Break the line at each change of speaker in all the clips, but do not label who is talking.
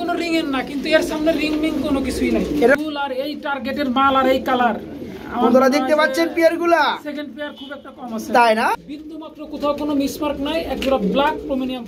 কোনো রিং এর না, কিন্তু এর সামনে রিং মিং কোনো কিছুই নাই। ফুল আর এই টার্গেটের মাল আর এই কালার
বন্ধুরা দেখতে পাচ্ছেন পেয়ারগুলা,
সেকেন্ড পেয়ার খুব একটা কম আছে,
তাই না?
বিন্দু মাত্র কোথাও কোনো মিসমার্ক নাই, একজোড়া ব্ল্যাক প্রোমিনিয়াম।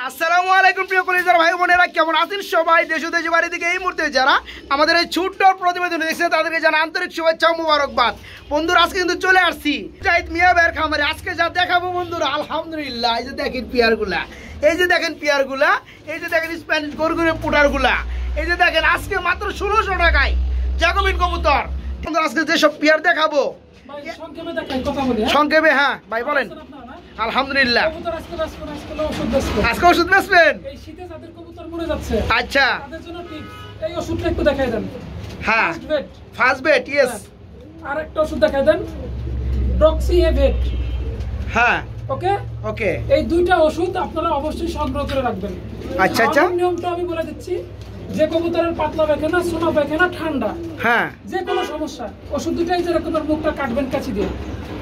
আসসালামু আলাইকুম প্রিয় কলিজার ভাই বোনেরা, কেমন আছেন সবাই? দেশ ও দেশের বাইরে থেকে এই মুহূর্তে যারা আমাদের এই ছোট্ট প্রতিবেদন দেখছেন তাদেরকে জানা আন্তরিক শুভেচ্ছা ও মুবারকবাদ। বন্ধুরা আজকে কিন্তু চলে আসছি জাহিদ মিয়া ভাইয়ের খামারে। আজকে যা দেখাবো বন্ধুরা, আলহামদুলিল্লাহ, এই যে দেখেন পেয়ারগুলা, এই যে দেখেন পেয়ারগুলা, এই যে দেখেন স্প্যানিশ গরগুরে পুটারগুলা, এই যে দেখেন আজকে মাত্র 1600 টাকায় জ্যাকোবিন কবুতর। বন্ধুরা আজকে যেসব পেয়ার দেখাবো সংক্ষেপে, হ্যাঁ ভাই বলেন। আলহামদুলিল্লাহ, আজকে ওষুধ বেচবেন? আচ্ছা,
এই ওষুধটা একটু দেখাই দেন।
হ্যাঁ, ফার্স্ট বেট, ইয়েস।
আর একটা ওষুধ দেখাই দেন, ডক্সি এ বেট।
হ্যাঁ,
ওকে
ওকে।
এই দুইটা ওষুধ আপনারা অবশ্যই সংগ্রহ করে রাখবেন।
আচ্ছা আচ্ছা,
নিয়মটা আমি বলে দিচ্ছি। যে কবুতরের পাতলা পায়খানা, সোনা পায়খানা, ঠান্ডা,
হ্যাঁ,
যে কোনো সমস্যা, ওষুধ দুটাই যেরকম মুখটা কাটবেন কাছি দিয়ে,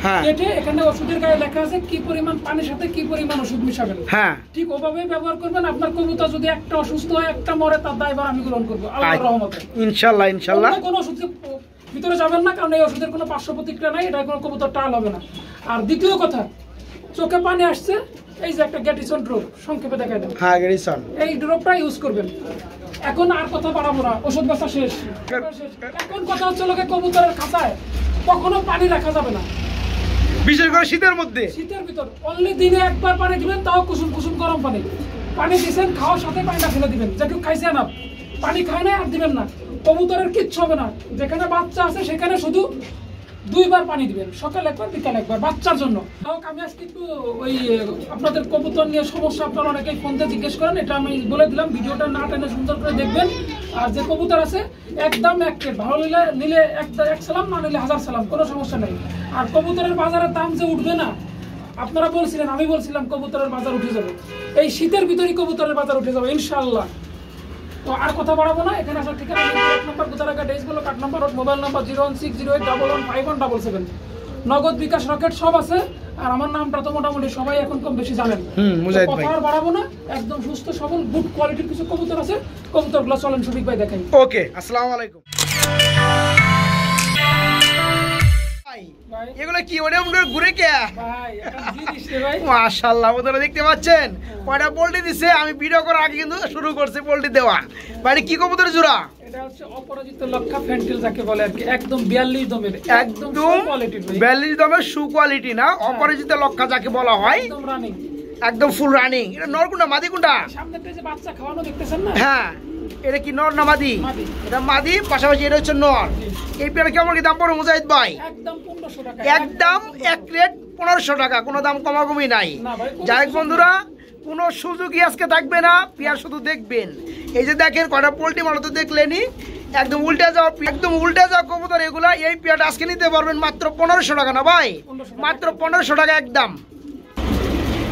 হ্যাঁ,
কেটে এখানে ওষুধের গায়ে লেখা আছে কি পরিমাণ পানির সাথে কি পরিমাণ ওষুধ মিশাবেন,
হ্যাঁ,
ঠিক ওভাবেই ব্যবহার করবেন। আপনার কবুতর যদি একটা অসুস্থ হয়, একটা মরে, তার দায়ভার আমি গ্রহণ করবো আল্লাহর রহমতে,
ইনশাআল্লাহ। ইনশাআল্লাহ
কোনো ওষুধের ভিতরে যাবেন না, কারণ এই ওষুধের কোনো পার্শ্ব প্রতিক্রিয়া নাই, এটা কোনো কবুতর টাল হবে না। আর দ্বিতীয় কথা, চোখে পানি আসছে, এই যে একটা গ্যাটিসন ড্রপ, সংক্ষেপে দেখাই দেন।
হ্যাঁ, গ্যাটিসন,
এই ড্রপটা ইউজ করবেন। এখন আর কথা বাড়াবো না, ওষুধ বেচা শেষ। এখন কথা হচ্ছে লোকে কবুতরের খাঁচায় কখনো পানি রাখা যাবে না,
বিশেষ করে শীতের মধ্যে।
শীতের ভিতর অনলি দিনে একবার পানি দিবেন, তাও কুসুম কুসুম গরম পানি। পানি দিচ্ছেন, খাওয়ার সাথে পানিটা ফেলে দিবেন। যে কেউ খাইছে না, পানি খায় না, আর দিবেন না। কবুতরের কিচ্ছু হবে না। যেখানে বাচ্চা আছে সেখানে শুধু 2 বার পানি দিবেন, সকাল একবার, বিকাল একবার, বাচ্চার জন্য। আমি আজকে একটু ওই আপনাদের কবুতর নিয়ে সমস্যা আপনারা অনেকেই ফোন দিয়ে জিজ্ঞেস করেন, এটা আমি বলে দিলাম। ভিডিওটা না টেনে সুন্দর করে দেখবেন। আর যে কবুতর আছে একদম এক প্লেট, ভালো নিলে এক সালাম, না নিলে 1000 সালাম, কোনো সমস্যা নেই। আর কবুতরের বাজারের দাম যে উঠবে না, আপনারা বলছিলেন, আমি বলছিলাম কবুতরের বাজার উঠে যাবে। এই শীতের ভিতরেই কবুতরের বাজার উঠে যাবে ইনশাআল্লাহ। তো আর কথা বাড়াবো না। এখানে আসার ঠিকানা নম্বর গুজারাঘাট এইচগুলো কাট নম্বর, মোবাইল নম্বর 01608115177। নগদ, বিকাশ, রকেট সব আছে। আর আমার নামটা তো মোটামুটি সবাই এখন কম বেশি জানেন। কথা আর বাড়াবো না, একদম সুস্থ সবল গুড কোয়ালিটির কিছু কবুতর আছে। কবুতরগুলো চলেন শফিক ভাই দেখাই।
ওকে, আসসালামু আলাইকুম। এগুলো কি ওটা ঘুরে কে
ভাই? এটা জিনিস রে ভাই,
মাশাআল্লাহ। বন্ধুরা দেখতে পাচ্ছেন কয়টা পোল্ট্রি দিছে। আমি ভিডিও করার আগে কিন্তু শুরু করছি পোল্ট্রি দেওয়া। মানে কি কবুতরের জোড়া?
এটা হচ্ছে অপরাজিত লক্ষা ফ্যান্টেল যাকে বলে আর কি, একদম 42 দমের, একদম কোয়ালিটির,
42 দমের সু কোয়ালিটি না, অপরাজিত লক্ষা যাকে বলা হয়,
একদম রানিং,
একদম ফুল রানিং। এটা নর কোনটা, মাদি কোনটা?
সামনেতে যে বাচ্চা খাওয়ানো দেখতেছেন না,
হ্যাঁ, এটা কি নর না মাদি? এটা মাদি, পাশাপাশি এটা হচ্ছে নর। এই পেয়ার কেমন কি দাম পড়বে মুজাহিদ ভাই?
একদম 1500 টাকা,
একদম এক রেট 1500 টাকা, কোনো দাম কমাকমি নাই। যাই হোক বন্ধুরা, কোনো সুযোগই আজকে থাকবে না, পেয়ার শুধু দেখবেন। এই যে দেখেন কয়টা পোল্ট্রি মাল তো দেখলেনি, একদম উল্টে যাওয়া, একদম উল্টে যাওয়া কবুতর এগুলা। এই পেয়ারটা আজকে নিতে পারবেন মাত্র 1500 টাকা না ভাই? মাত্র 1500 টাকা একদম।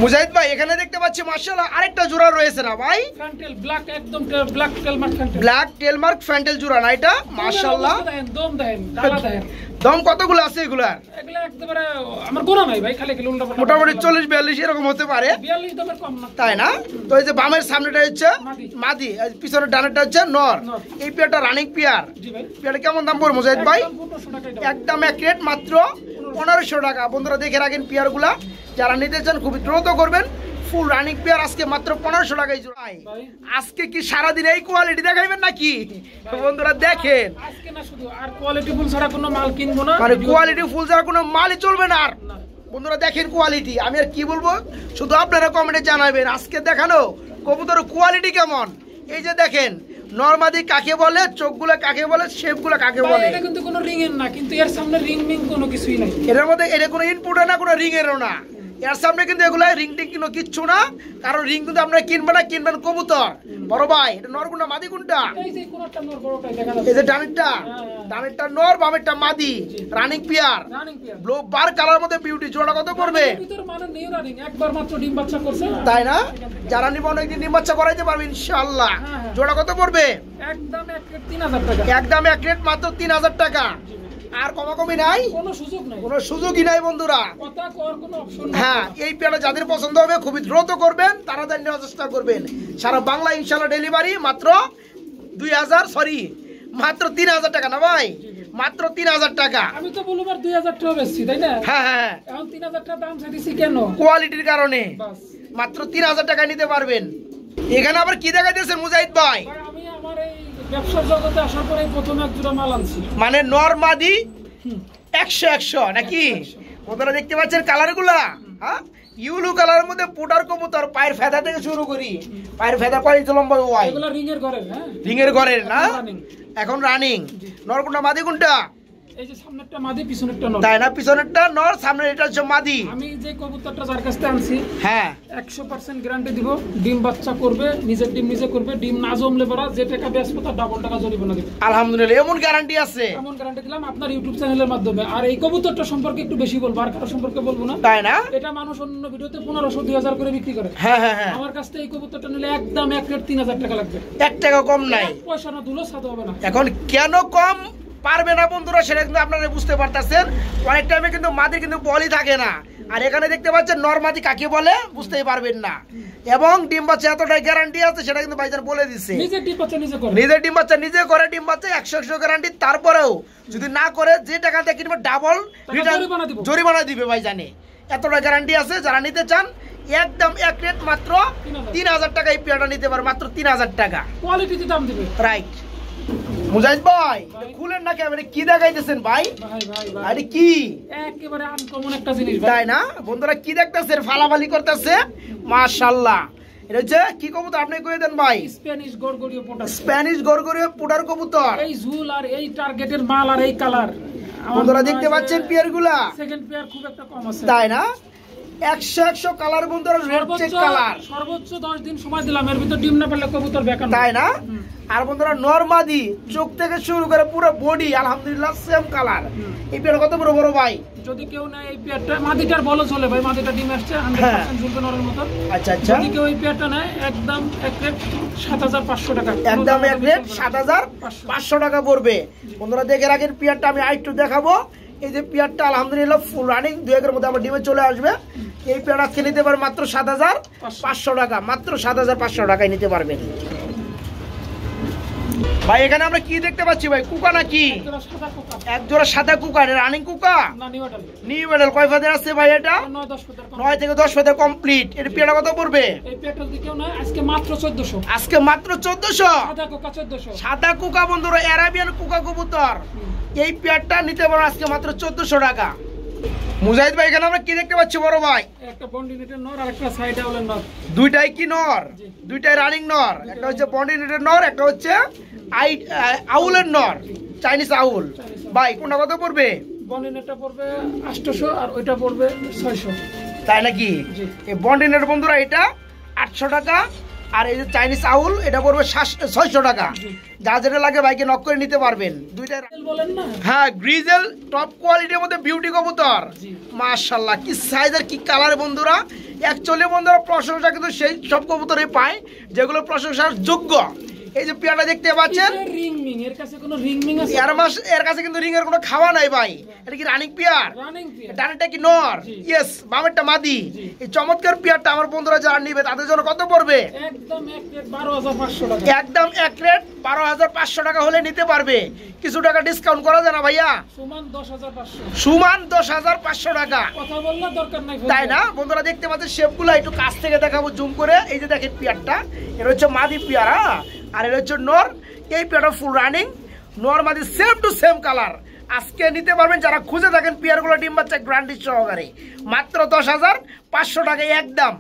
মুজাহিদ ভাই এখানে দেখতে পাচ্ছি মাশাআল্লাহ আরেকটা জোড়া রয়েছে না ভাই?
ফ্যান্টেল ব্ল্যাক, একদম ব্ল্যাক টেলমার্ক ফ্যান্টেল,
ব্ল্যাক টেলমার্ক ফ্যান্টেল জোড়া না এটা? মাশাআল্লাহ,
দম দেন, ডালা দেন।
দম কতগুলো আছে এগুলার?
এগুলা একেবারে আমার গোনা নাই ভাই, খালি খালি উল্টা পাল্টা,
মোটামুটি 40-42 এরকম হতে পারে,
42 দমের কম না,
তাই না? তো এই যে বামের সামনেটা হচ্ছে মাদি, আর পিছনের ডানেরটা হচ্ছে নর। এই পেয়ারটা রানিং পেয়ার।
জি ভাই,
পেয়ারটা কেমন দাম পড়বে মুজাহিদ ভাই?
1500 টাকা,
একদম এক রেট মাত্র 1500 টাকা। বন্ধুরা দেখে রাখেন পেয়ারগুলা, যারা নিতে চান খুবই দ্রুত করবেন। ফুল রানিং পেয়ার আজকে মাত্র 1500 টাকায় জোড়াই। আজকে কি সারাদিন এই কোয়ালিটি দেখাইবেন নাকি? বন্ধুরা দেখেন,
আজকে না শুধু আর কোয়ালিটি ফুল ছাড়া কোনো মাল কিনবো না,
মানে কোয়ালিটি ফুল ছাড়া কোনো মালই চলবে না। আর বন্ধুরা দেখেন কোয়ালিটি, আমি আর কি বলবো, শুধু আপনারা কমেন্টে জানাবেন আজকে দেখানো কবুতরের কোয়ালিটি কেমন। এই যে দেখেন নরমাদি কাকে বলে, চোখগুলো কাকে বলে, শেপগুলো কাকে বলে।
এটা কিন্তু কোনো রিং এর না, কিন্তু এর সামনে রিং মিং কোনো কিছুই নাই।
এর মধ্যে এটা কোনো ইনপুট না, কোনো রিং এরও না। এর সামনে কিন্তু এগুলো রিং টিং কোনো কিচ্ছু না, কারণ রিং কিন্তু আপনারা কিনবেন না, কিনবেন কবুতর। বড় ভাই এটা নর কোনটা, মাদি কোনটা?
এই যে কোনটা নর, বড়টাই দেখা যাচ্ছে।
এই যে ডানেরটা, ডানেরটা নর, বামেরটা মাদি, রানিং পেয়ার, ব্লু বার কালার মধ্যে বিউটি। জোড়া কত পড়বে?
ভিতর মানে নিউ রানিং, একবার মাত্র ডিম বাচ্চা করছে,
তাই না? যারা নিবে অনেকদিন ডিম বাচ্চা করাইতে পারবে ইনশাআল্লাহ। জোড়া কত পড়বে?
একদম এক রেট 3000 টাকা,
একদম এক রেট মাত্র 3000 টাকা। আর কমাকমি নাই,
কোনো সুযোগ নাই,
কোনো সুযোগই নাই বন্ধুরা।
কথা কর কোনো অপশন নাই।
হ্যাঁ, এই পেয়ারটা যাদের পছন্দ হবে খুবই দ্রুত করবেন, তাড়াতাড়ি নেওয়ার চেষ্টা করবেন। সারা বাংলা ইনশাআল্লাহ ডেলিভারি মাত্র 2000 সরি মাত্র 3000 টাকা না ভাই, মাত্র 3000 টাকা।
আমি তো বলবো 2000 টাকা বেশি তাই না?
হ্যাঁ হ্যাঁ,
এখন 3000 টাকা দাম চাইছি কেন?
কোয়ালিটির কারণে
বাস
মাত্র 3000 টাকা নিতে পারবেন। এখানে আবার কি দেখাইতেছেন মুজাহিদ ভাই?
ভাই আমি আমার এই ব্যবসার জগতে আসার পরে প্রথম এক জোড়া মাল আনছি,
মানে নরমাদি 100 নাকি? আপনারা দেখতে পাচ্ছেন কালারগুলা, হ্যাঁ ইউলু কালারের মধ্যে পুটার কবুতর, পায়ের ফেদা থেকে শুরু করি, পায়ের ফেদা কয় ইঞ্চি লম্বা ওয়াই,
এগুলা রিং এর ঘরে। হ্যাঁ
রিং এর ঘরের না,
running।
এখন রানিং। নর কোনটা মাদি কোনটা?
এই যে সামনেরটা মাদি পিছনেরটা নর।
তাই না, পিছনেরটা নর, সামনের এটা হচ্ছে মাদি।
আমি যে কবুতরটা যার কাছ থেকে আনছি
হ্যাঁ
100% গ্যারান্টি দিব, ডিম বাচ্চা করবে, নিজের ডিম নিজে করবে, ডিম না জমলে পরা যে টাকা বেচবো তার ডাবল টাকা জরিমানা দিব।
আলহামদুলিল্লাহ, এমন গ্যারান্টি আছে?
এমন গ্যারান্টি দিলাম আপনার ইউটিউব চ্যানেলের মাধ্যমে। আর এই কবুতরটা সম্পর্কে একটু বেশি বলবো, আর কারো সম্পর্কে বলবো না।
তাই না?
এটা মানুষ অন্য ভিডিওতে 1500-2000 করে বিক্রি করে।
হ্যাঁ হ্যাঁ হ্যাঁ,
আমার কাছ থেকে এই কবুতরটা নিলে একদম এক রেট 3000 টাকা লাগবে।
1 টাকা কম নাই।
এক পয়সা না দুলো সাথে হবে না।
এখন কেন কম পারবে না বন্ধুরা, সেটা কিন্তু আপনারা বুঝতে পারতেছেন। অনেক টাইমে কিন্তু মাদি কিন্তু বলই থাকে না, আর এখানে দেখতে পাচ্ছেন নরমাদি কাকে বলে বুঝতেই পারবেন না। এবং ডিম বাচ্চা এতটাই গ্যারান্টি আছে সেটা কিন্তু ভাইজান বলে দিচ্ছে।
নিজের ডিম বাচ্চা নিজে করে,
নিজের ডিম বাচ্চা নিজে করে, ডিম বাচ্চা 100% গ্যারান্টি। তারপরেও যদি না করে যে টাকা দিয়ে কিনবে ডাবল জরিমানা দিবে ভাইজানে, এতটা গ্যারান্টি আছে। যারা নিতে চান একদম এক রেট মাত্র 3000 টাকা এই পেয়ারটা নিতে পারে, মাত্র 3000 টাকা।
কোয়ালিটিতে দাম দিবে।
রাইট মুজাহিদ ভাই, খুলেন না ক্যামেরা, কি দেখাইতেছেন ভাই?
ভাই ভাই ভাই
আরে কি
একেবারে আনকমন একটা জিনিস ভাই।
তাই না বন্ধুরা, কি দেখতেছেন? ফালাফালি করতেছে, মাশাআল্লাহ। এটা হচ্ছে কি কবুতর আপনি কই দেন ভাই?
স্প্যানিশ গরগরিও পোটার।
স্প্যানিশ গরগরিও পুটার কবুতর।
এই ঝুল আর এই টার্গেটের মাল আর এই কালার
বন্ধুরা দেখতে পাচ্ছেন পেয়ারগুলা,
সেকেন্ড পেয়ার খুব একটা কম আছে
তাই না? 100 কালার বন্ধুরা, রেড চেক কালার।
সর্বোচ্চ 10 দিন সময় দিলাম, এর ভিতর ডিম না পারলে কবুতর বেকার,
তাই না? আর বন্ধুরা নরমাদি চোখ থেকে শুরু করে পুরো বডি আলহামদুলিল্লাহ সেম কালার। এই পেয়ার কত বড় বড় ভাই?
যদি কেউ না এই পেয়ারটা, মাদিটার বলো চলে ভাই, মাদিটা ডিম আসছে 100% ঝুলবে নরের মতো।
আচ্ছা আচ্ছা,
যদি কেউ এই পেয়ারটা নেয় একদম এক রেট 7500 টাকা,
একদম এক রেট 7500 টাকা পড়বে। বন্ধুরা দেখে রাখেন পেয়ারটা, আমি আরেকটু দেখাবো। এই যে পেয়ারটা আলহামদুলিল্লাহ ফুল রানিং, 2 এর মধ্যে আবার ডিমে চলে আসবে। এই পেয়ার আজকে নিতে পারবেন মাত্র 7500 টাকা, মাত্র 7500 টাকায় নিতে পারবেন ভাই। এখানে আমরা কি দেখতে পাচ্ছি ভাই? কুকা নাকি? এক জোড়া সাদা কুকা, রানিং কুকা, নিউ মডেল। কয় ফেদার আছে ভাই এটা? 9 থেকে 10 ফেদার কমপ্লিট। এর পেয়ারটা কত পড়বে?
এই পেয়ারটা যদি কেউ নেয় আজকে মাত্র 1400,
আজকে মাত্র 1400।
সাদা কুকা 1400,
সাদা কুকা বন্ধুরা, আরাবিয়ান কুকা কবুতর। এই পেয়ারটা নিতে পারো আজকে মাত্র 1400 টাকা। মুজাহিদ ভাই এখানে আমরা কি দেখতে পাচ্ছি বড় ভাই?
একটা বন্ডিনেটের নর আর একটা সাইড আউলের নর।
দুইটাই কি নর? দুইটাই রানিং নর। একটা হচ্ছে বন্ডিনেটের নর, একটা হচ্ছে আউলের নর, চাইনিজ আউল। ভাই কোনটা কত পড়বে?
বন্ডিনেটটা পড়বে 800 আর ওইটা পড়বে 600।
তাই নাকি? এই বন্ডিনেট বন্ধুরা এটা 800 টাকা, আর এই যে চাইনিজ আউল এটা পড়বে 600 টাকা। যা যেটা লাগে ভাইকে নক করে নিতে পারবেন। দুইটা
বলেন না,
হ্যাঁ গ্রিজেল টপ কোয়ালিটির মধ্যে বিউটি কবুতর, মাশাআল্লাহ কি সাইজ আর কি কালার বন্ধুরা। অ্যাকচুয়ালি বন্ধুরা প্রশংসা কিন্তু সেই সব কবুতরই পায় যেগুলো প্রশংসার যোগ্য। এই যে পেয়ারটা দেখতে পাচ্ছেন,
রিংমিং, এর কাছে কোনো রিংমিং আছে?
এর কাছে কিন্তু রিং এর কোনো খাওয়া নাই ভাই। এটা কি রানিং পেয়ার? ডানেরটা কি নর? ইয়েস, বামেরটা মাদি। এই চমৎকার পেয়ারটা আমার বন্ধুরা যারা নিবে তাদের জন্য কত পড়বে?
একদম এক রেট 12500 টাকা।
একদম এক রেট 12500 টাকা হলে নিতে পারবে। কিছু টাকা ডিসকাউন্ট করা যায় না ভাইয়া?
সমান 10500,
সমান 10500 টাকা।
কথা বললে দরকার নাই,
তাই না? বন্ধুরা দেখতে পাচ্ছেন শেপগুলো একটু কাছ থেকে দেখাবো জুম করে। এই যে দেখেন পেয়ারটা, এটা হচ্ছে মাদি পেয়ার, আর এটা হচ্ছে নর। এই পেয়ারটা ফুল রানিং, নর মাদি সেম টু সেম কালার। আজকে নিতে পারবেন যারা খুঁজে থাকেন পেয়ারগুলো ডিম বাচ্চা গ্যারান্টি সহকারে, মাত্র 10500 টাকায় একদম।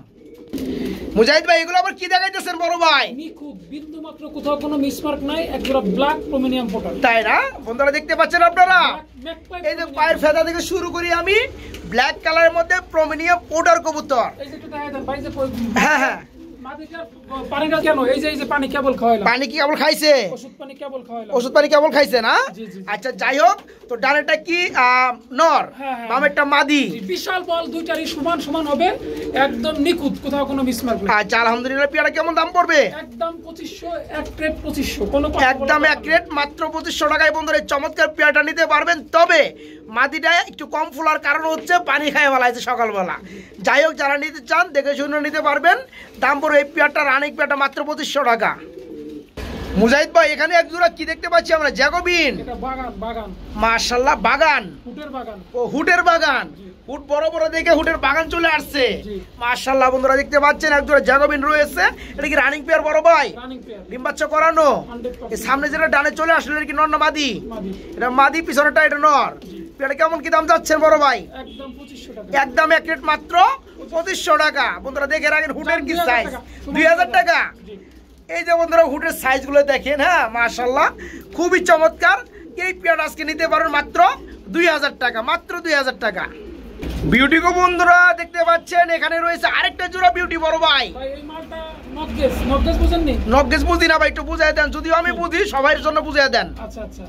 মুজাহিদ ভাই এগুলো আবার কি দেখাইতেছেন বড় ভাই?
নিখুঁত, বিন্দু মাত্র কোথাও কোনো মিসমার্ক নাই, একজোড়া ব্ল্যাক প্রোমিনিয়াম পোটার।
তাই না? বন্ধুরা দেখতে পাচ্ছেন আপনারা, এই যে পায়ের ফেদা থেকে শুরু করি আমি, ব্ল্যাক কালারের মধ্যে প্রোমিনিয়াম পোটার কবুতর।
এই যে একটু দেখা দেন ভাই, যে
হ্যাঁ হ্যাঁ,
পানিটা কেন? এই যে পানি কেবল খাওয়াইলাম।
পানি কি কেবল খাইছে?
ওষুধ পানি কেবল খাওয়াইলাম।
ওষুধ পানি কেবল খাইছে না? আচ্ছা যাই হোক, তো ডানেরটা কি নর, বামেরটা মাদি।
বিশাল বল, দুইটারই সমান সমান হবে, একদম নিখুঁত, কোথাও কোনো মিসমার্ক নেই।
আচ্ছা আলহামদুলিল্লাহ। পেয়ারা কেমন দাম পড়বে?
একদম 2500, এক রেট 2500, কোনো
একদম এক রেট মাত্র 2500 টাকায় বন্ধুরা এই চমৎকার পেয়ারটা নিতে পারবেন। তবে মাদিটা একটু কম ফোলার কারণ হচ্ছে পানি খায় বেলাইছে সকালবেলা। যাই হোক, যারা নিতে চান দেখে শুনে নিতে পারবেন। দাম পড়বে এই পেয়ারটা, রানিক পেয়ারটা মাত্র 2500 টাকা। মুজাহিদ ভাই এখানে এক জোড়া কি দেখতে পাচ্ছি আমরা? জ্যাকোবিন।
এটা বাগান বাগান
মাশাআল্লাহ বাগান,
হুটের বাগান।
ও হুটের বাগান, হুট বড় বড় দেখে হুটের বাগান চলে আসছে। মাশাআল্লাহ বন্ধুরা দেখতে পাচ্ছেন এক জোড়া জ্যাকোবিন রয়েছে। এটা কি রানিং পেয়ার বড় ভাই?
রানিং পেয়ার,
ডিম বাচ্চা করানো।
100%।
এই সামনে যেটা ডানে চলে আসলো এটা কি নর না মাদি?
মাদি।
এটা মাদি, পিছনেটা এটা নর। এটা কেমন কি দাম যাচ্ছেন বড় ভাই?
একদম 2500 টাকা।
একদম এক রেট মাত্র 2500 টাকা। বন্ধুরা দেখে রাখেন হুটের কি
2000
সাইজ,
টাকা।
2000 টাকা।
জি।
এই যে বন্ধুরা হুটের সাইজ গুলো দেখেন, হ্যাঁ মাশাআল্লাহ খুবই চমৎকার। এই পেয়ার আজকে নিতে পারেন মাত্র 2000 টাকা, মাত্র 2000 টাকা। বিউটি গো বন্ধুরা দেখতে পাচ্ছেন এখানে রয়েছে আরেকটা জোড়া বিউটি বড় ভাই।
ভাই এই মালটা নকগেস বুঝেননি?
নকগেস বুঝি না ভাই, একটু বুঝাই দেন। যদিও আমি বুঝি, সবার জন্য বুঝাই দেন।
আচ্ছা আচ্ছা,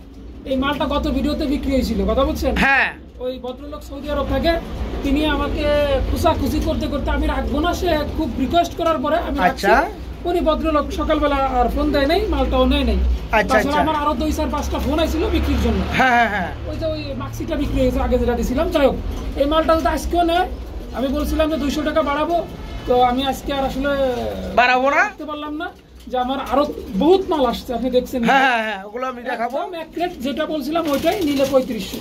এই মালটা গত ভিডিওতে বিক্রি হয়েছিল, কথা বলছেন?
হ্যাঁ।
ওই ভদ্রলোক সৌদি আরব থাকে, তিনি আমাকে খুশি করতে করতে আমি রাখবো না, সে খুব রিকোয়েস্ট করার পরে আমি রাখছি।
আচ্ছা।
উনি ভদ্রলোক সকালবেলা আর ফোন দেয় নাই, মালটাও নেয় নাই।
আচ্ছা,
তাছাড়া
আচ্ছা।
আমার আরো 2-4-5টা ফোন আইছিল বিক্রির জন্য।
হ্যাঁ হ্যাঁ হ্যাঁ।
ওই যে ওই মাক্সিটা বিক্রি হয়েছে আগে যেটা দিয়েছিলাম। যাই হোক, এই মালটা যদি আজকেও নেয়, আমি বলছিলাম যে 200 টাকা বাড়াবো, তো আমি আজকে আর আসলে
বাড়াবো না,
করতে পারলাম না। যে আমার আরো বহুত মাল আসছে, আপনি দেখছেন।
হ্যাঁ হ্যাঁ হ্যাঁ, ওগুলো আমি দেখাবো।
একদম এক প্লেট যেটা বলছিলাম ওইটাই নিলে 3500,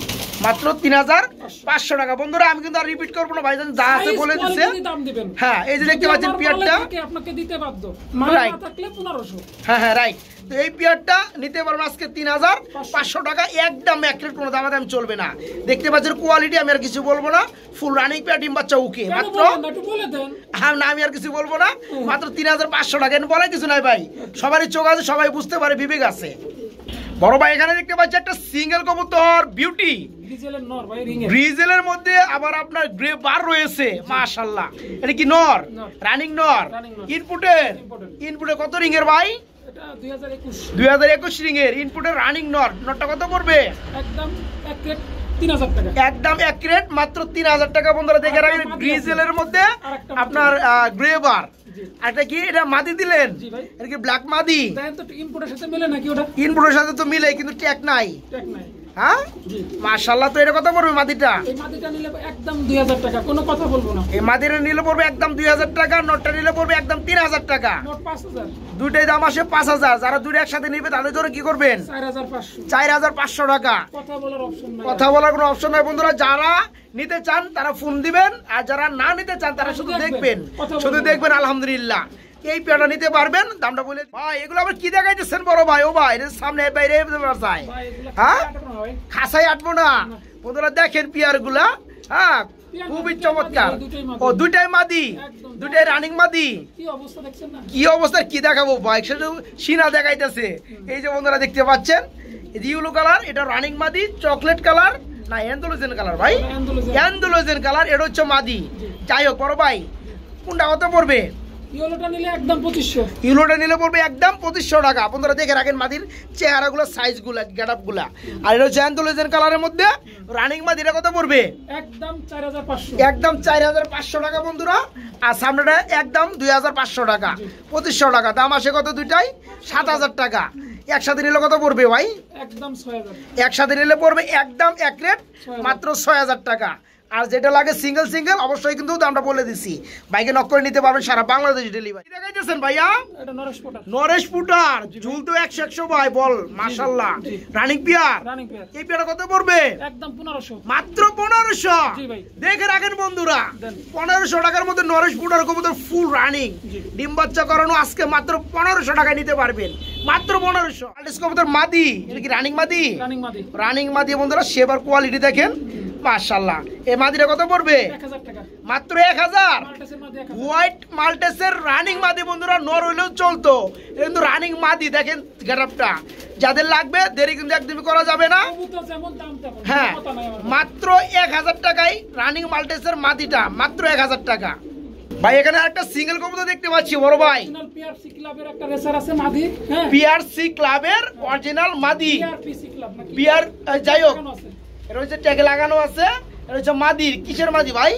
মাত্র 3500 টাকা। বন্ধুরা আমি কিন্তু আর রিপিট করবো না, ভাইজান যা আছে বলে দিচ্ছে।
দাম দিবেন।
হ্যাঁ এই যে দেখতে পাচ্ছেন পিয়ারটা,
আপনাকে দিতে বাধ্য, মানে না থাকলে 1500।
হ্যাঁ হ্যাঁ রাইট। তো এই পিয়ারটা নিতে পারবেন আজকে 3500 টাকা, একদম এক রেট, কোনো দামাদাম চলবে না। দেখতে পাচ্ছেন কোয়ালিটি, আমি আর কিছু বলবো না। ফুল রানিং পেয়ার, ডিম বাচ্চা ওকে, মাত্র হ্যাঁ না আমি আর কিছু বলবো না, মাত্র 3500 টাকা। বলে কিছু নাই ভাই, সবারই চোখ আছে, সবাই বুঝতে পারে, বিবেক আছে। বড় ভাই এখানে দেখতে পাচ্ছি একটা সিঙ্গেল কবুতর বিউটি, ব্রিজেলের মধ্যে আবার আপনার গ্রে বার রয়েছে। মাশাআল্লাহ এটা কি নর? রানিং নর। ইনপুটে কত রিং এর ভাই? 2021 রিং এর ইনপুটের রানিং নর। নরটা কত পড়বে?
একদম এক রেট 3000 টাকা,
একদম এক রেট, মাত্র 3000 টাকা। বন্ধুরা দেখে রাখবেন ব্রিজেলের মধ্যে আপনার গ্রে বার। আরেকটা কি এটা মাদি দিলেন? এটা কি ব্ল্যাক মাদি?
ইনপুটের সাথে মিলে নাকি? ওটা
ইনপুটের সাথে তো মিলে, কিন্তু ট্যাগ নাই। হ্যাঁ মাশাআল্লাহ। তো এটা কত পড়বে মাদিটা?
এই মাদিটা নিলে একদম 2000 টাকা, কোনো কথা বলবো না।
এই মাদিটা নিলে পড়বে একদম 2000 টাকা, নটটা নিলে পড়বে একদম 3000 টাকা।
মোট 5000,
দুইটাই দাম আসে 5000। যারা দুইটা একসাথে নিবে তাদের জন্য কি করবেন? 4500 টাকা।
কথা বলার অপশন নাই,
কথা বলার কোনো অপশন নাই। বন্ধুরা যারা নিতে চান তারা ফোন দিবেন, আর যারা না নিতে চান তারা শুধু দেখবেন, শুধু দেখবেন। আলহামদুলিল্লাহ এই পেয়ারটা নিতে পারবেন। দামটা বলে ভাই, এগুলো আবার কি দেখাইতেছেন বড় ভাই? ও ভাই এর সামনে বাইরে যায়, হ্যাঁ খাসাই আটবো না। বন্ধুরা দেখেন পেয়ার গুলা, হ্যাঁ খুবই চমৎকার। ও দুইটাই মাদি, দুইটাই রানিং মাদি। কি অবস্থা, কি দেখাবো ভাই, সেটা সিনা দেখাইতেছে। এই যে বন্ধুরা দেখতে পাচ্ছেন ইয়েলো কালার, এটা রানিং মাদি। চকলেট কালার না অ্যান্ডালুজিয়ান কালার ভাই? অ্যান্ডালুজিয়ান কালার, এটা হচ্ছে মাদি। যাই হোক বড় ভাই কোনটা কত পড়বে?
ইয়েলোটা নিলে একদম 2500।
ইয়েলোটা নিলে পড়বে একদম 2500 টাকা। আপনারা দেখে রাখেন মাদির চেহারাগুলো, সাইজগুলো, গেটআপগুলো। আর এটা হচ্ছে অ্যান্ডালুজিয়ান কালারের মধ্যে রানিং মাদি। এটা কত পড়বে?
একদম 4500,
একদম 4500 টাকা বন্ধুরা। আর সামনেটা একদম 2500 টাকা, 2500 টাকা। দাম আসে কত দুইটাই? 7000 টাকা। একসাথে নিলে কত পড়বে ভাই?
একদম 6000।
একসাথে নিলে পড়বে একদম এক রেট, মাত্র 6000 টাকা। আর যেটা লাগে সিঙ্গেল সিঙ্গেল অবশ্যই কিন্তু দামটা বলে দিছি। বাইকে নক করে নিতে পারবেন, সারা বাংলাদেশ ডেলিভারি। দেখাইতেছেন ভাইয়া?
এটা
নরেশ পুটার, ঝুল তো 100 ভাই বল। মাশাআল্লাহ রানিং পিয়ার। এই পিয়ারটা কত পড়বে?
একদম 1500,
মাত্র 1500। দেখে রাখেন বন্ধুরা, 1500 টাকার মধ্যে নরেশ পুটার কবুতর ফুল রানিং, ডিম বাচ্চা করানো। আজকে মাত্র 1500 টাকায় নিতে পারবেন, মাত্র 1500। আলিস কবুতর মাদি, এটা কি রানিং মাদি? রানিং মাদি বন্ধুরা। শেবার কোয়ালিটি দেখেন মাশাআল্লাহ। এই মাদিটা কত পড়বে?
1000 টাকা,
মাত্র 1000। হোয়াইট মাল্টেসের রানিং মাদি বন্ধুরা, নর হইলেও চলতো, কিন্তু রানিং মাদি। দেখেন গেটআপটা, যাদের লাগবে দেরি কিন্তু একদমই করা যাবে না। হ্যাঁ মাত্র 1000 টাকায় রানিং মাল্টেসের মাদিটা, মাত্র 1000 টাকা। ভাই এখানে একটা সিঙ্গেল কবুতর দেখতে পাচ্ছি বড় ভাই।
পিআরসি ক্লাবের একটা রেসার আছে মাদি, হ্যাঁ
পিআরসি ক্লাবের অরিজিনাল মাদি। পিআর যাই হোক, এটা হচ্ছে ট্যাগে লাগানো আছে। এটা হচ্ছে মাদির। কিসের মাদি ভাই?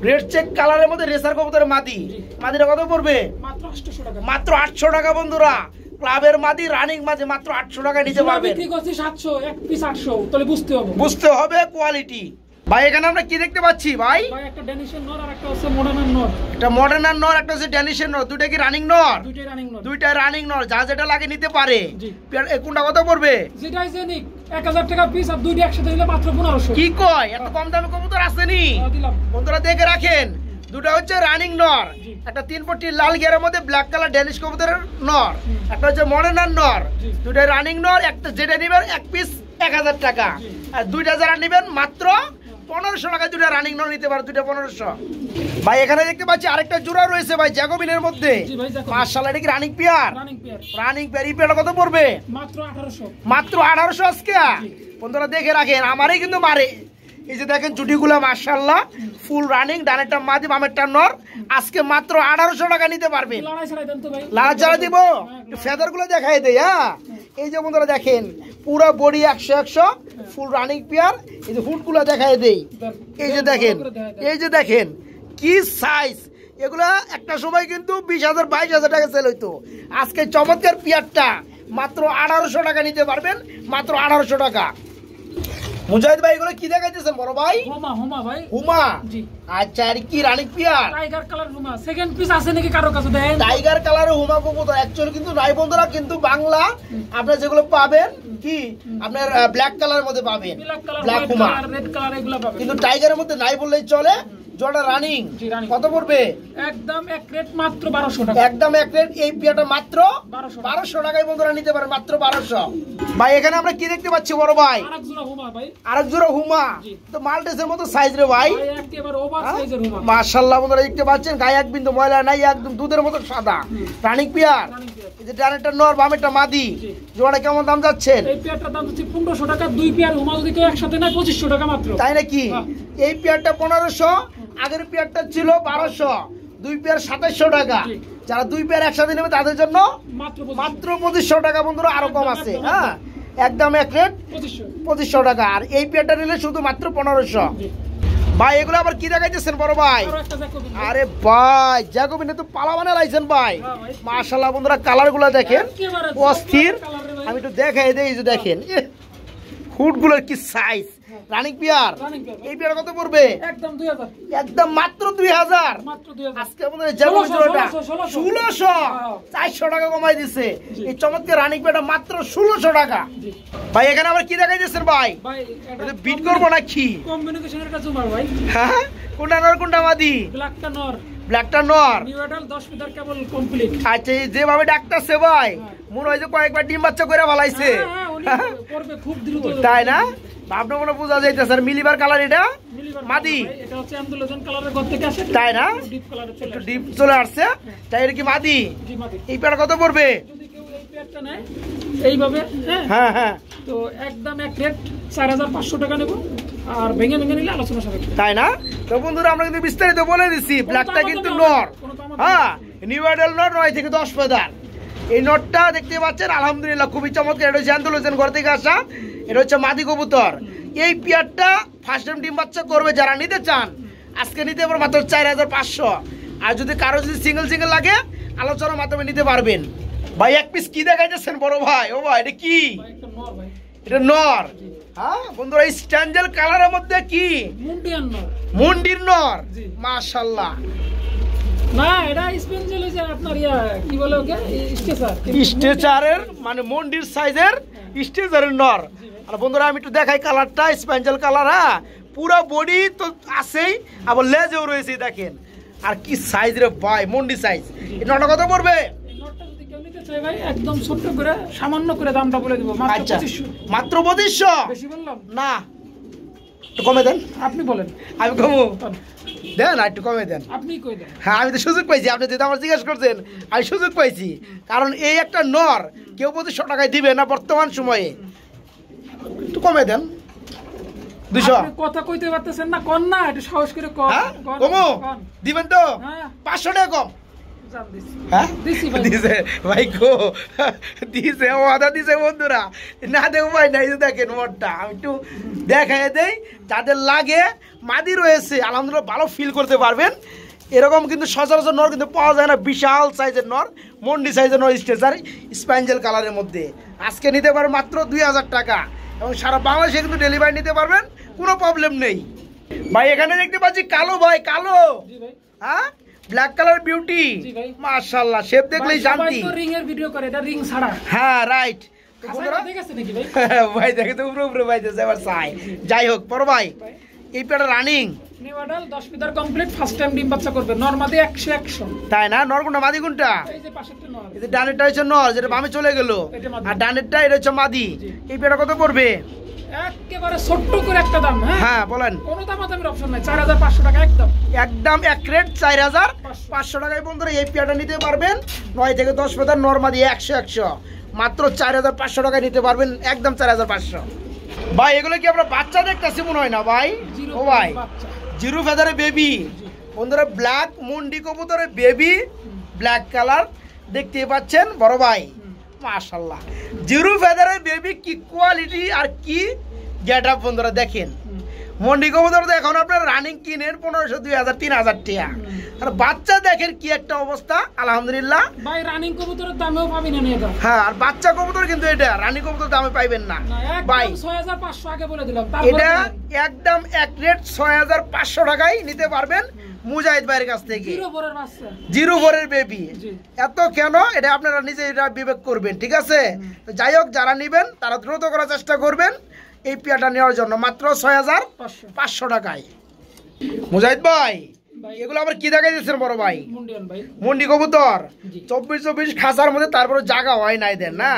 রেড চেক কালারের মধ্যে রেসার কবুতরের মাদি। মাদিটা কত পড়বে?
মাত্র 800 টাকা,
মাত্র 800 টাকা বন্ধুরা। ক্লাবের মাদি, রানিং মাদি, মাত্র 800 টাকা নিতে পারবেন।
বিক্রি করছি 700, এক পিস 800, তাহলে বুঝতে হবে
বুঝতে হবে কোয়ালিটি। ভাই এখানে আমরা কি দেখতে পাচ্ছি ভাই?
ভাই একটা ড্যানিশের নর আর একটা হচ্ছে মডার্ন নর।
এটা মডার্ন নর, একটা হচ্ছে ড্যানিশের নর। দুইটা কি রানিং নর?
দুইটাই রানিং নর।
দুইটা রানিং নর, যা যেটা লাগে নিতে পারে।
জি।
কোনটা কত পড়বে?
যেটাই জেনিক 1000 টাকা পিস, আর দুইটা একসাথে নিলে মাত্র 1500।
কি কয়, এত কম দামে কবুতর আসেনি?
দিলাম।
বন্ধুরা দেখে রাখেন, দুটো হচ্ছে রানিং নর,
জি।
একটা 3 পট্টি লাল গিয়ারের মধ্যে ব্ল্যাক কালার ড্যানিশ কবুতরের নর, একটা হচ্ছে মডার্ন নর।
জি।
দুটো রানিং নর, একটা যেটা নেবেন এক পিস 1000 টাকা,
জি।
আর দুইটা যারা নেবেন মাত্র 1500 টাকা। দুটা রানিং নর নিতে পারে, দুটা 1500। ভাই এখানে দেখতে পাচ্ছি আরেকটা জোড়া রয়েছে ভাই জ্যাকোবিনের মধ্যে।
জি ভাই, জ্যাকোবিন।
মাশাআল্লাহ, এটা কি running pair?
Running pair.
Running pair. এই পেয়ারটা কত পড়বে?
মাত্র 1800।
মাত্র 1800 আজকে।
জি।
বন্ধুরা দেখে রাখেন, আমারই কিন্তু মারে। এই যে দেখেন চুটিগুলো মাশাআল্লাহ ফুল রানিং, ডানেরটা মাদি বামেরটা নর। আজকে মাত্র 1800 টাকা নিতে পারবেন।
লড়াই ছাড়াই দেন তো ভাই।
লাল চারা দিব, ফেদার গুলো দেখাই দেই। হ্যাঁ, এই যে বন্ধুরা দেখেন পুরো বডি 100 ফুল রানিং পেয়ার। এই যে হুড গুলো দেখাই দেই। এই যে দেখেন, এই যে দেখেন কি সাইজ। এগুলা একটা সময় কিন্তু 20,000 22,000 টাকা সেল হইতো। আজকে চমৎকার পেয়ারটা মাত্র 1800 টাকা নিতে পারবেন, মাত্র 1800 টাকা। মুজাহিদ ভাই এগুলো কি দেখাইতেছেন বড় ভাই?
হুমা ভাই।
হুমা।
জি।
আচ্ছা, আর কি রানিং পেয়ার?
টাইগার কালার হুমা। সেকেন্ড পিস আছে নাকি কারো কাছে দেন?
টাইগার কালারের হুমা কবুতর অ্যাকচুয়ালি কিন্তু নাই বন্ধুরা, কিন্তু বাংলা আপনারা যেগুলো পাবেন কি আপনার ব্ল্যাক কালারের মধ্যে পাবেন, ব্ল্যাক হুমা।
রেড কালার এগুলা পাবেন,
কিন্তু টাইগারের মধ্যে নাই বললেই চলে। জোড়া রানিং
জি, রানিং।
কত পড়বে?
একদম এক রেট মাত্র 1200 টাকা।
একদম এক রেট। এই পিয়াটা মাত্র
1200
টাকায় বন্ধুরা নিতে পারেন, মাত্র 1200। ভাই এখানে আমরা কি দেখতে পাচ্ছি বড় ভাই?
আরেক জোড়া হুমা ভাই।
আরেক জোড়া হুমা।
জি।
তো মাল্টেসের মতো সাইজ রে ভাই।
ভাই একেবারে ওভার সাইজের হুমা।
মাশাআল্লাহ বন্ধুরা দেখতে পাচ্ছেন, গায়ে এক বিন্দু ময়লা নাই, একদম দুধের মতো সাদা। Running peer.
Running pair.
এই যে ডানেরটা নর বামেরটা মাদি।
জি।
জোড়া কেমন দাম যাচ্ছেন?
এই পেয়ারটার দাম হচ্ছে 1500 টাকা। দুই পেয়ার হুমা যদি কেউ একসাথে নেয় 2500 টাকা মাত্র।
তাই নাকি?
হ্যাঁ।
এই পেয়ারটা 1500, আগের পেয়ারটা ছিল 1200। দুই পেয়ার 2700 টাকা।
জি।
যারা দুই পেয়ার একসাথে নেবে তাদের জন্য
মাত্র
মাত্র 2500 টাকা বন্ধুরা, আরো কম আছে। হ্যাঁ, একদম এক রেট
2500।
2500 টাকা। আর এই পেয়ারটা নিলে শুধু মাত্র 1500।
জি।
ভাই এগুলো আবার কি দেখাইতেছেন বড় ভাই?
আরো একটা জ্যাকোবিন।
আরে ভাই জ্যাকোবিনে তো পালা বানা লাইছেন ভাই।
হ্যাঁ ভাই।
মাশাআল্লাহ বন্ধুরা কালার গুলো দেখেন,
একেবারে
অস্থির।
কালার রে ভাই।
আমি একটু দেখাই দেই, এই যে দেখেন হুড গুলোর কি size. Running peer.
Running pair.
এই পিয়ার কত পড়বে?
একদম 2000।
একদম মাত্র 2000।
মাত্র 2000।
আজকে আমাদের জ্যাকোবিন জোড়াটা
1600
400 টাকা কমাই দিছে।
জি।
এই চমৎকার রানিং পিয়ারটা মাত্র 1600 টাকা।
জি।
ভাই এখানে আবার কি দেখাইতেছেন ভাই?
ভাই
এটা বিট করবো নাকি?
কম্বিনেশনের একটা জুমার ভাই।
হ্যাঁ, কোনটা নর কোনটা মাদি?
ব্ল্যাকটা নর,
ব্ল্যাকটা নর।
নিউ এডাল 10 মিটার কেবল কমপ্লিট।
আচ্ছা, এই যেভাবে ডাকতেছে ভাই মনে হয় যে কয়েকবার ডিম বাচ্চা করে ফেলাইছে।
উনি করবে খুব দ্রুত।
তাই না? ভাবনা মনে বোঝা যাইতেছে। আর মিলিবার কালার এটা
মিলিবার
মাদি।
ভাই, এটা হচ্ছে অ্যান্ডালুজন কালারের ঘর থেকে আসে।
তাই না?
ডিপ কালারে চলে
একটু
আসে।
ডিপ চলে আসছে, তাই এটা কি মাদি?
জি মাদি।
এই পেয়ার কত পড়বে?
যদি কেউ এই পেয়ারটা নেয় এইভাবে, হ্যাঁ,
হ্যাঁ হ্যাঁ,
তো একদম এক রেট 4500 টাকা নেব। আর ভেঙে ভেঙে নিলে আলোচনা সাপেক্ষে।
তাই না? তো বন্ধুরা আমরা কিন্তু বিস্তারিত বলে দিচ্ছি। ব্ল্যাকটা কিন্তু
কোনো
নর।
কোনো তামাক
হ্যাঁ, নিউ আইডল নর 9 থেকে 10 ফেদার। এই নটটা দেখতে পাচ্ছেন আলহামদুলিল্লাহ খুবই চমৎকার। এটা হচ্ছে আন্দোলন ঘর থেকে আসা, এটা হচ্ছে মাদি কবুতর। এই পেয়ারটা ফার্স্ট টাইম ডিম বাচ্চা করবে, যারা নিতে চান আজকে নিতে পারবেন মাত্র 4500। আর যদি কারো যদি সিঙ্গেল সিঙ্গেল লাগে আলোচনার মাধ্যমে নিতে পারবেন। ভাই এক পিস কি দেখাইতেছেন বড় ভাই? ও ভাই এটা কি?
ভাই একটা নর ভাই।
এটা নর। হ্যাঁ বন্ধুরা, এই স্ট্যান্ডেল কালারের মধ্যে কি
মুন্ডিয়ান নর।
মুন্ডির নর।
জি।
মাশাআল্লাহ।
না, এটা স্পেঞ্জেল হইছে আপনার কি বলে ওকে? স্টেচার।
স্ট্রেচারের মানে মন্ডির সাইজের স্ট্রেচারের নর। আর বন্ধুরা আমি একটু দেখাই কালারটা, স্প্যাঞ্জেল কালার। হ্যাঁ, পুরো বডি তো আছেই, আবার লেজেও রয়েছে দেখেন। আর কি সাইজ রে ভাই, মন্ডি সাইজ। এই নটা কত পড়বে?
এই নটটা যদি কেউ নিতে চায় ভাই একদম ছোট্ট করে সামান্য করে দামটা বলে দিব, মাত্র
আচ্ছা,
2500।
মাত্র 2500?
বেশি বললাম?
না, একটু কমে দেন।
আপনি বলেন।
আমি কমু দেন না, একটু কমে দেন।
আপনি কই দেন।
হ্যাঁ, আমি তো সুযোগ পাইছি। আপনি যেটা আমার জিজ্ঞেস করছেন, আমি সুযোগ পাইছি। কারণ এই একটা নর কেউ 2500 টাকায় দিবে না বর্তমান সময়ে। একটু কমে দেন, 200।
আপনি কথা কইতে পারতেছেন না, কোন না একটু সাহস করে কম।
হ্যাঁ, কমো দিবেন তো?
হ্যাঁ।
500 টাকা কম।
জান দিছি।
হ্যাঁ,
দিছি ভাই।
দিছে ভাই গো, দিছে, ও আদা দিছে বন্ধুরা। না দেবো ভাই না, এই যে দেখেন মোটটা আমি একটু দেখাই দেই। যাদের লাগে মাদি রয়েছে আলহামদুলিল্লাহ ভালো ফিল করতে পারবেন। এরকম কিন্তু সচরাচর নর কিন্তু পাওয়া যায় না। বিশাল সাইজের নর, মন্ডি সাইজের নর, স্ট্রেচার স্প্যাঞ্জেল কালারের মধ্যে। আজকে নিতে পারবেন মাত্র 2000 টাকা, এবং সারা বাংলাদেশে কিন্তু ডেলিভারি নিতে পারবেন, কোনো প্রবলেম নেই। ভাই এখানে দেখতে পাচ্ছি কালো ভাই, কালো,
জি ভাই।
হ্যাঁ ব্ল্যাক কালার বিউটি,
জি ভাই।
মাশাআল্লাহ শেপ দেখলেই শান্তি।
রিং এর ভিডিও করে, এটা রিং ছাড়া।
হ্যাঁ রাইট।
ঠিক আছে নাকি ভাই?
ভাই দেখে তো উপরে উপরে পাইতেছে আবার চাই। যাই হোক বড় ভাই, এই পেটা running
new model 10 feather complete, first time ডিম বাচ্চা করবে। নরমাদি 100 100।
তাই না? নর কোনটা মাদি কোনটা?
এই যে পাশেরটা নর।
এই যে ডানেরটা হচ্ছে নর, যেটা বামে চলে গেল,
এটা মাদি।
আর ডানেরটা এটা হচ্ছে মাদি।
জি।
এই পেটা কত পড়বে?
একেবারে ছোট্ট করে একটা দাম। হ্যাঁ
হ্যাঁ বলেন।
কোনো দামাদামির অপশন নাই, 4500 টাকা একদম।
একদম এক রেট 4500 টাকায় বন্ধুরা এই পেয়ারটা নিতে পারবেন। 9 থেকে 10 পেয়ার নরমাদি 100 100 মাত্র 4500 টাকায় নিতে পারবেন, একদম 4500। ভাই এগুলো কি আমরা বাচ্চা দেখতেছি মনে হয় না ভাই? ও ভাই জিরো ফেদারে বেবি বন্ধুরা, ব্ল্যাক মুন্ডি কবুতরের বেবি, ব্ল্যাক কালার দেখতে পাচ্ছেন বড় ভাই, মাশাআল্লাহ জিরো ফেদারের বেবি, কি কোয়ালিটি আর কি গেট আপ বন্ধুরা দেখেন। মন্ডি কবুতর তো এখন আপনার রানিং কিনেন 1500 2000 3000 টাকা, আর বাচ্চা দেখেন কি একটা অবস্থা, আলহামদুলিল্লাহ
ভাই। রানিং কবুতরের দামেও পাবি না এটা।
হ্যাঁ, আর বাচ্চা কবুতর কিন্তু এটা রানিং কবুতর দামে পাইবেন না ভাই।
6500 আগে বলে দিলাম।
এটা একদম এক রেট 6500 টাকায় নিতে পারবেন মুজাহিদ ভাইয়ের কাছ থেকে। জিরো ফোরের বেবি এত কেন, এটা আপনারা নিজেরা বিবেক করবেন, ঠিক আছে? তো যাই হোক, যারা নেবেন তারা দ্রুত করার চেষ্টা করবেন এই পেয়ারটা নেওয়ার জন্য, মাত্র 6500 টাকায়। মুজাহিদ ভাই এগুলো আবার কি দেখাই দিচ্ছেন বড় ভাই? মুন্ডি কবুতর 24 খাঁচার মধ্যে, তারপরে জায়গা হয় নাই দেন না,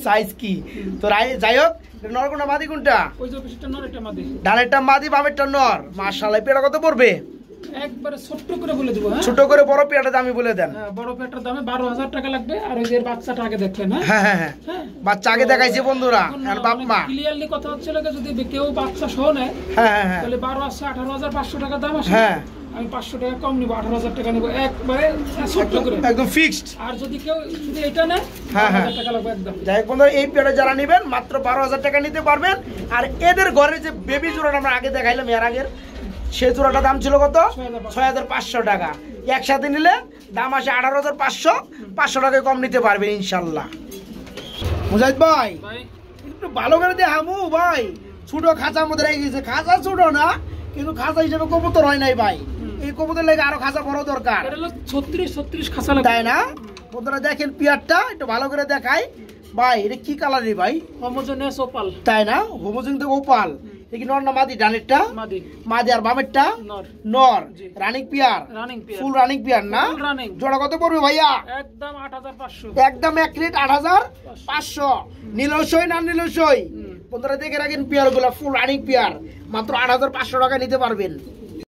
সাইজ কি? তো যাই হোক, নর কোনটা মাদি কোনটা? ডানেরটা মাদি, বামেরটা নর। মাশাআল্লাহ পেয়ারটা কত পড়বে?
একবারে ছোট করে বলে দেব। হ্যাঁ
ছোট করে বড় পেয়ারটা দামি বলে দেন।
হ্যাঁ বড় পেয়ারটার দামে 12000 টাকা লাগবে। আর ওই যে বাচ্চাটা আগে দেখলেন।
হ্যাঁ হ্যাঁ হ্যাঁ বাচ্চা আগে দেখাইছে বন্ধুরা, আর বাপ মা
ক্লিয়ারলি কথা হচ্ছে না, যদি কেউ বাচ্চা সহ নেয়
হ্যাঁ হ্যাঁ
তাহলে 12 আসছে 18500 টাকা দাম আসে।
হ্যাঁ
আমি 500 টাকা কম নিব, 18000 টাকা নিব একবারে ছোট করে,
একদম ফিক্সড।
আর যদি কেউ শুধু এটা নেয় 12000 টাকা লাগবে একদম।
যাই হোক বন্ধুরা, এই পেয়ারটা যারা নেবেন মাত্র 12000 টাকা নিতে পারবেন। আর এদের ঘরে যে বেবি জোড়াটা আমরা আগে দেখাইলাম এর আগের, সেই জোড়াটার দাম ছিল কত? 6500 টাকা। একসাথে নিলে দাম আসে 18500, 500 টাকায় কম নিতে পারবেন ইনশাল্লাহ। মুজাহিদ ভাই একটু ভালো করে দিয়ে হামু ভাই, ছোট খাঁচার মধ্যে রেখে গেছে, খাঁচা ছোট না কিন্তু খাঁচা হিসেবে কবুতর হয় নাই ভাই, এই কবুতর লেগে আরো খাঁচা বড় দরকার,
36 খাঁচা লাগবে,
তাই না? বন্ধুরা দেখেন পেয়ারটা একটু ভালো করে দেখাই ভাই, এটা কি কালারের ভাই?
হোমোজেনিয়াস ওপাল,
তাই না? Homogeneous opal. দেখি নর না মাদি? ডানেরটা
মাদি,
মাদি, আর বামেরটা
নর।
নর, running pair,
running pair,
full running pair না? জোড়া কত পড়বে ভাইয়া?
একদম 8500,
একদম এক রেট 8500। নীলসই না নীলসই বন্ধুরা দেখে রাখেন পেয়ার গুলা, ফুল রানিং পেয়ার মাত্র 8500 টাকা নিতে পারবেন।